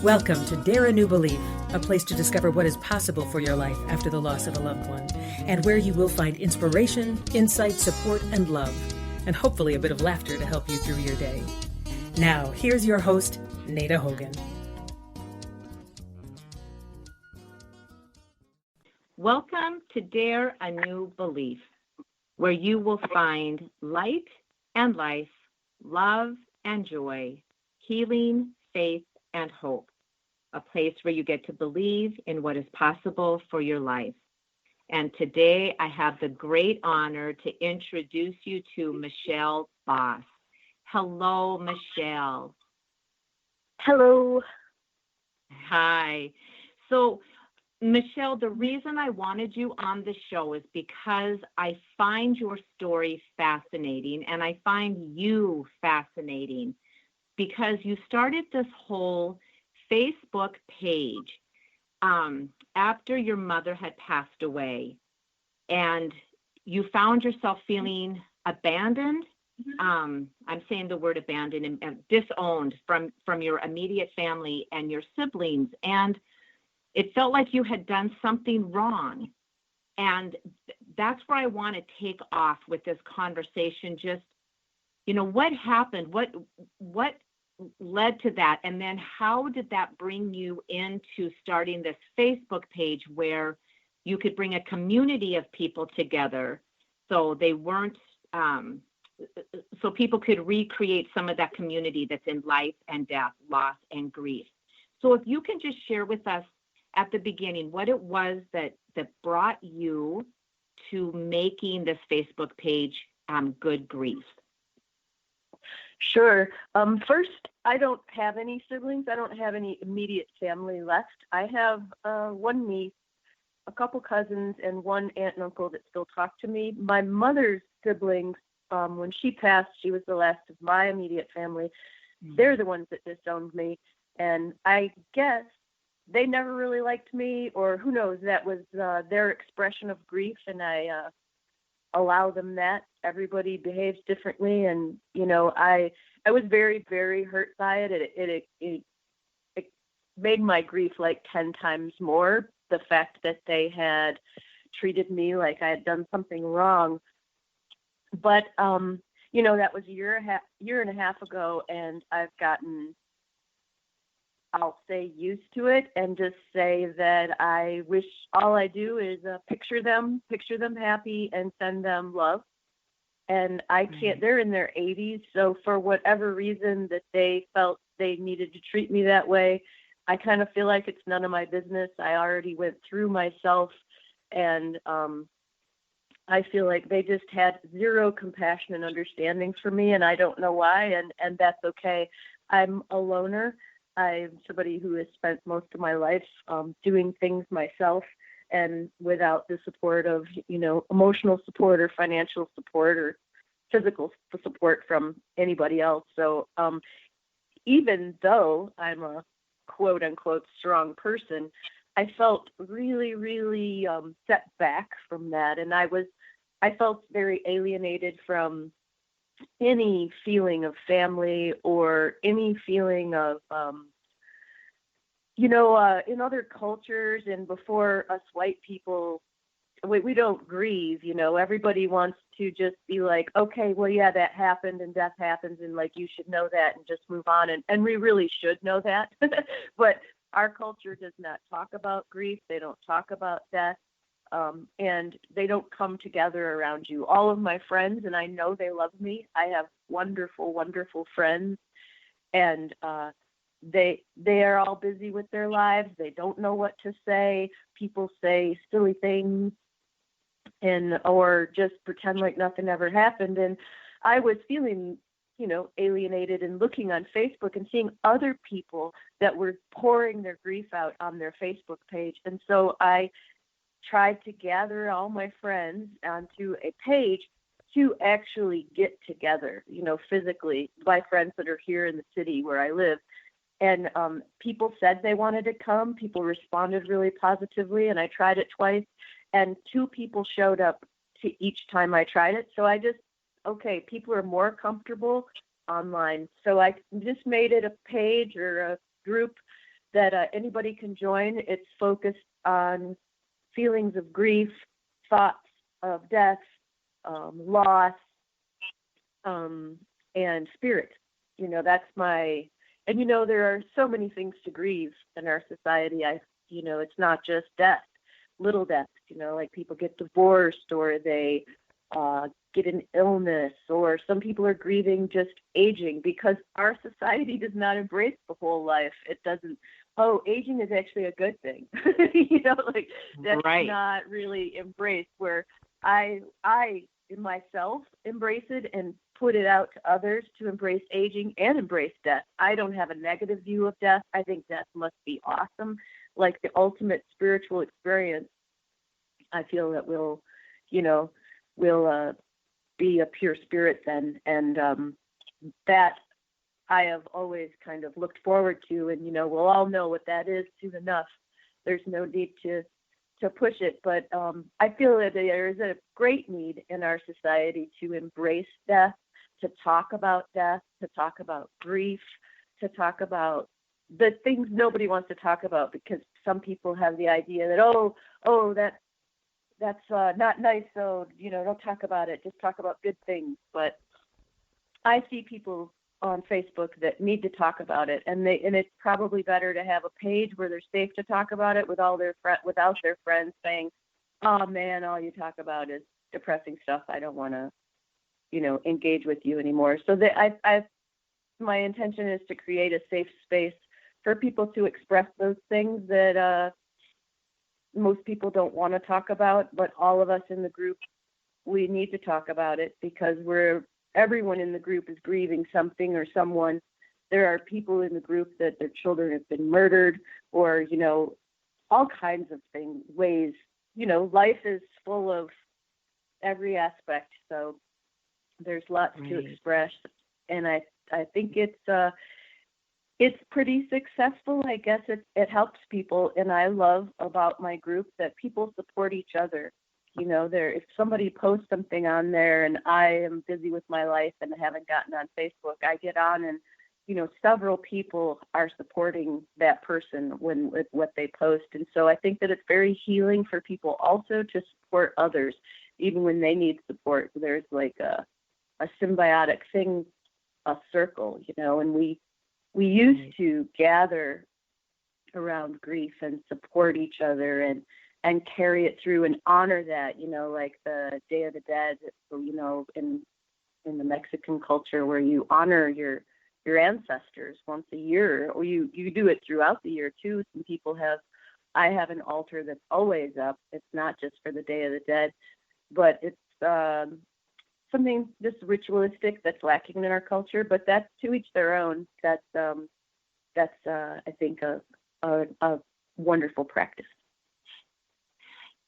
Welcome to Dare a New Belief, a place to discover what is possible for your life after the loss of a loved one, and where you will find inspiration, insight, support, and love, and hopefully a bit of laughter to help you through your day. Now, here's your host, Nada Hogan. Welcome to Dare a New Belief, where you will find light and life, love and joy, healing, faith, and hope. A place where you get to believe in what is possible for your life. And today I have the great honor to introduce you to Michelle Boss. Hello, Michelle. Hello. Hi. So, Michelle, the reason I wanted you on the show is because I find your story fascinating, and I find you fascinating because you started this whole Facebook page after your mother had passed away, and you found yourself feeling abandoned. I'm saying the word abandoned and disowned from your immediate family and your siblings, and it felt like you had done something wrong. And that's where I want to take off with this conversation. Just, what happened? What led to that? And then how did that bring you into starting this Facebook page where you could bring a community of people together so they weren't, so people could recreate some of that community that's in life and death, loss and grief. So if you can just share with us at the beginning what it was that brought you to making this Facebook page, Good Grief. Sure. First, I don't have any siblings. I don't have any immediate family left. I have one niece, a couple cousins, and one aunt and uncle that still talk to me. My mother's siblings, when she passed, she was the last of my immediate family. They're the ones that disowned me. And I guess they never really liked me, or who knows, that was their expression of grief, and I allow them that. Everybody behaves differently, and I was very, very hurt by it. It made my grief like 10 times more. The fact that they had treated me like I had done something wrong. But that was a year and a half ago, and I've gotten, I'll say, used to it, and just say that I wish all I do is picture them happy and send them love. And I can't, they're in their 80s. So for whatever reason that they felt they needed to treat me that way, I kind of feel like it's none of my business. I already went through myself, and I feel like they just had zero compassion and understanding for me, and I don't know why, and that's okay. I'm a loner. I'm somebody who has spent most of my life doing things myself, and without the support of, emotional support or financial support or physical support from anybody else. So even though I'm a quote unquote strong person, I felt really, really set back from that. And I felt very alienated from any feeling of family or any feeling of, in other cultures and before us white people, we don't grieve, everybody wants to just be like, okay, well, yeah, that happened and death happens, and like, you should know that and just move on. And we really should know that. But our culture does not talk about grief. They don't talk about death. And they don't come together around you. All of my friends, and I know they love me. I have wonderful, wonderful friends, and they are all busy with their lives. They don't know what to say. People say silly things, or just pretend like nothing ever happened. And I was feeling, alienated, and looking on Facebook and seeing other people that were pouring their grief out on their Facebook page. And so I tried to gather all my friends onto a page to actually get together, physically. My friends that are here in the city where I live, and people said they wanted to come. People responded really positively, and I tried it twice, and 2 people showed up to each time I tried it. So people are more comfortable online. So I just made it a page or a group that anybody can join. It's focused on feelings of grief, thoughts of death, loss, and spirit. That's my, and there are so many things to grieve in our society. It's not just death, little deaths, like people get divorced, or they get an illness, or some people are grieving just aging, because our society does not embrace the whole life. It doesn't, aging is actually a good thing. That's Right. not really embraced, where I myself embrace it and put it out to others to embrace aging and embrace death. I don't have a negative view of death. I think death must be awesome, like the ultimate spiritual experience. I feel that we'll be a pure spirit then, and that I have always kind of looked forward to, and we'll all know what that is soon enough. There's no need to push it, but I feel that there is a great need in our society to embrace death, to talk about death, to talk about grief, to talk about the things nobody wants to talk about, because some people have the idea that that's not nice, so don't talk about it, just talk about good things. But I see people on Facebook that need to talk about it, and it's probably better to have a page where they're safe to talk about it without their friends saying, "Oh man, all you talk about is depressing stuff. I don't want to, engage with you anymore." So that my intention is to create a safe space for people to express those things that most people don't want to talk about, but all of us in the group, we need to talk about it, because everyone in the group is grieving something or someone. There are people in the group that their children have been murdered, or, all kinds of ways. Life is full of every aspect. So there's lots to express. And I think it's pretty successful. I guess it helps people. And I love about my group that people support each other. If somebody posts something on there and I am busy with my life and haven't gotten on Facebook, I get on, and several people are supporting that person with what they post. And so I think that it's very healing for people also to support others, even when they need support. There's like a symbiotic thing, a circle, and we used to gather around grief and support each other and carry it through and honor that, like the Day of the Dead, in the Mexican culture, where you honor your ancestors once a year, or you do it throughout the year too. Some people I have an altar that's always up. It's not just for the Day of the Dead, but it's something just ritualistic that's lacking in our culture, but that's to each their own. That's I think a wonderful practice.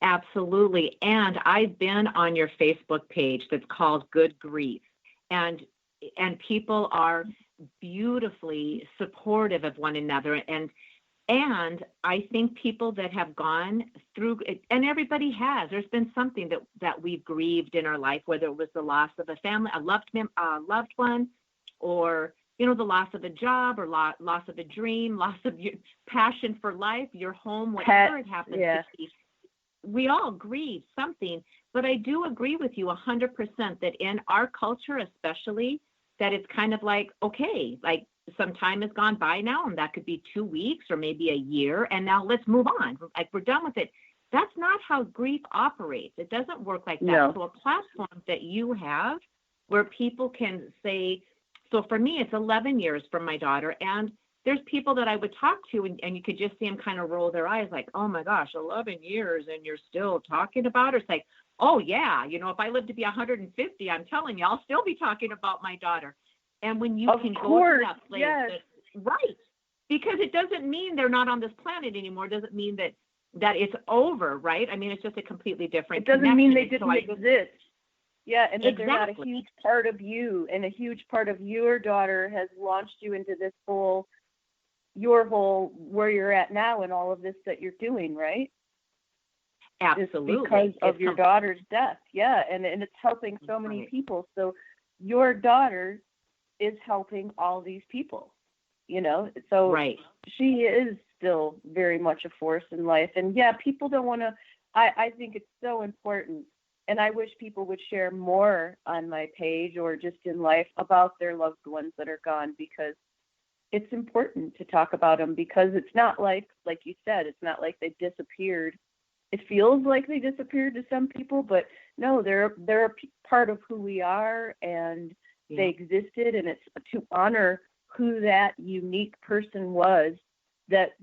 Absolutely. And I've been on your Facebook page that's called Good Grief. And people are beautifully supportive of one another. And I think people that have gone through it, and everybody has, there's been something that we've grieved in our life, whether it was the loss of a family, a loved one, or, the loss of a job, or loss of a dream, loss of your passion for life, your home, whatever it happens to be. We all grieve something, but I do agree with you 100% that in our culture, especially, that it's kind of like, okay, like some time has gone by now, and that could be 2 weeks or maybe a year, and now let's move on. Like, we're done with it. That's not how grief operates. It doesn't work like that. No. So a platform that you have where people can say, so for me, it's 11 years from my daughter, and there's people that I would talk to, and you could just see them kind of roll their eyes like, oh my gosh, 11 years and you're still talking about her. It's like, oh yeah, if I live to be 150, I'm telling you, I'll still be talking about my daughter. And when you can go to that place, yes. Right, because it doesn't mean they're not on this planet anymore. It doesn't mean that it's over, right? I mean, it's just a completely different It doesn't mean they connection. didn't exist. Yeah, and that they're not a Exactly. huge part of you, and a huge part of your daughter has launched you into this your whole, where you're at now and all of this that you're doing, right? Just because Absolutely. of your daughter's death. Yeah, and it's helping so many Right. people. So your daughter is helping all these people, So Right. she is still very much a force in life. And yeah, people don't want to, I think it's so important. And I wish people would share more on my page or just in life about their loved ones that are gone, because it's important to talk about them, because it's not like you said, it's not like they disappeared. It feels like they disappeared to some people, but no, they're a part of who we are, and Yeah. they existed, and it's to honor who that unique person was, that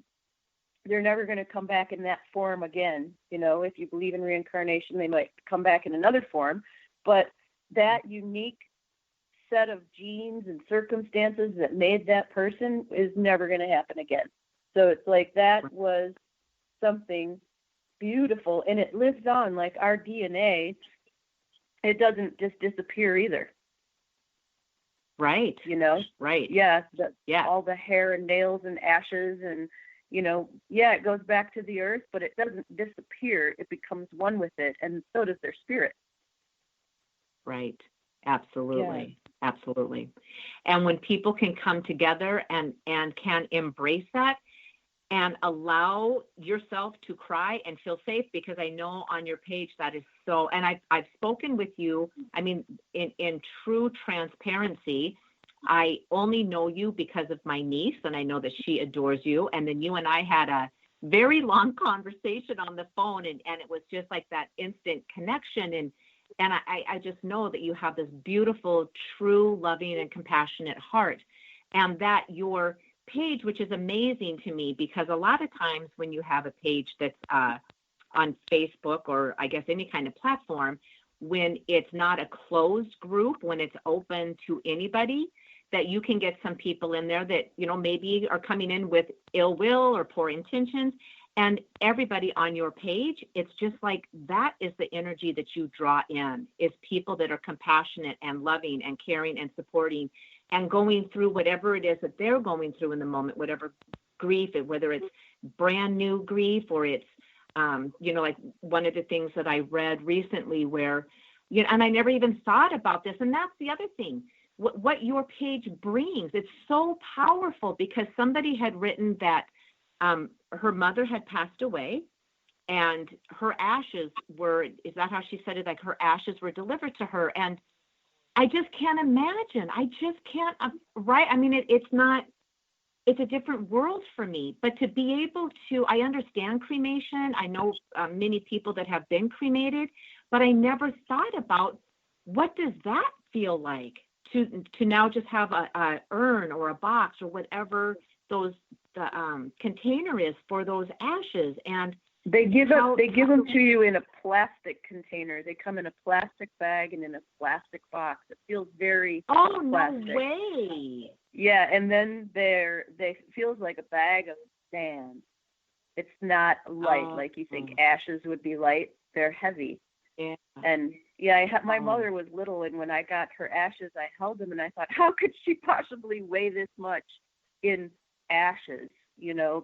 they're never going to come back in that form again. If you believe in reincarnation, they might come back in another form, but that unique set of genes and circumstances that made that person is never going to happen again. So it's like that was something beautiful, and it lives on, like our DNA. It doesn't just disappear either. Right. Right. Yeah. Yeah. All the hair and nails and ashes and, yeah, it goes back to the earth, but it doesn't disappear. It becomes one with it, and so does their spirit. Right. Absolutely. Yeah. Absolutely. And when people can come together and can embrace that and allow yourself to cry and feel safe, because I know on your page that is so, and I've spoken with you, I mean, in true transparency, I only know you because of my niece, and I know that she adores you. And then you and I had a very long conversation on the phone, and it was just like that instant connection. And I just know that you have this beautiful, true, loving, and compassionate heart, and that your page, which is amazing to me, because a lot of times when you have a page that's on Facebook, or I guess any kind of platform, when it's not a closed group, when it's open to anybody, that you can get some people in there that, maybe are coming in with ill will or poor intentions. And everybody on your page, it's just like that is the energy that you draw in, is people that are compassionate and loving and caring and supporting and going through whatever it is that they're going through in the moment, whatever grief, whether it's brand new grief or it's, like one of the things that I read recently where, and I never even thought about this. And that's the other thing, what your page brings. It's so powerful, because somebody had written that her mother had passed away, and her ashes is that how she said it? Like her ashes were delivered to her. And I just can't imagine. I just can't, right? I mean, it's a different world for me, but to be able to, I understand cremation. I know many people that have been cremated, but I never thought about what does that feel like to now just have a urn or a box or whatever the container is for those ashes. And they give them to you in a plastic container. They come in a plastic bag and in a plastic box. It feels very plastic. No way. Yeah, and then they feels like a bag of sand. It's not light like you think ashes would be light. They're heavy. Yeah. And yeah, my mother was little, and when I got her ashes, I held them, and I thought, how could she possibly weigh this much in ashes?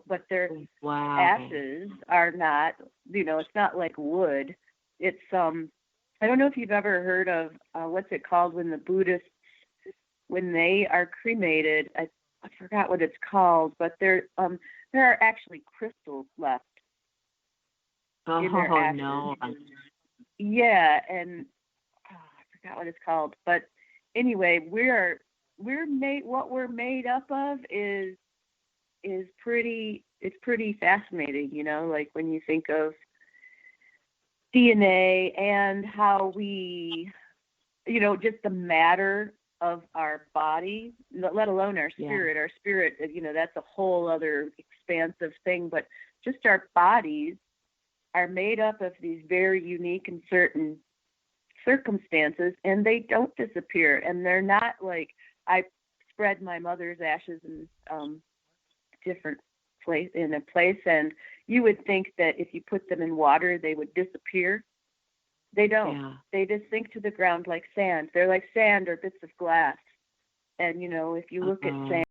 But their ashes are not, it's not like wood. It's I don't know if you've ever heard of what's it called when the Buddhists, when they are cremated, I forgot what it's called, but there are actually crystals left in their ashes. No. Yeah, and I forgot what it's called, but anyway, we're made, what we're made up of is pretty fascinating, like when you think of DNA and how we, just the matter of our body, let alone our spirit. Yeah. Our spirit, that's a whole other expansive thing, but just our bodies are made up of these very unique and certain circumstances, and they don't disappear. And they're not like, I spread my mother's ashes in different place, and you would think that if you put them in water, they would disappear. They don't. Yeah. They just sink to the ground like sand. They're like sand or bits of glass. And, if you look at Uh-oh. sand,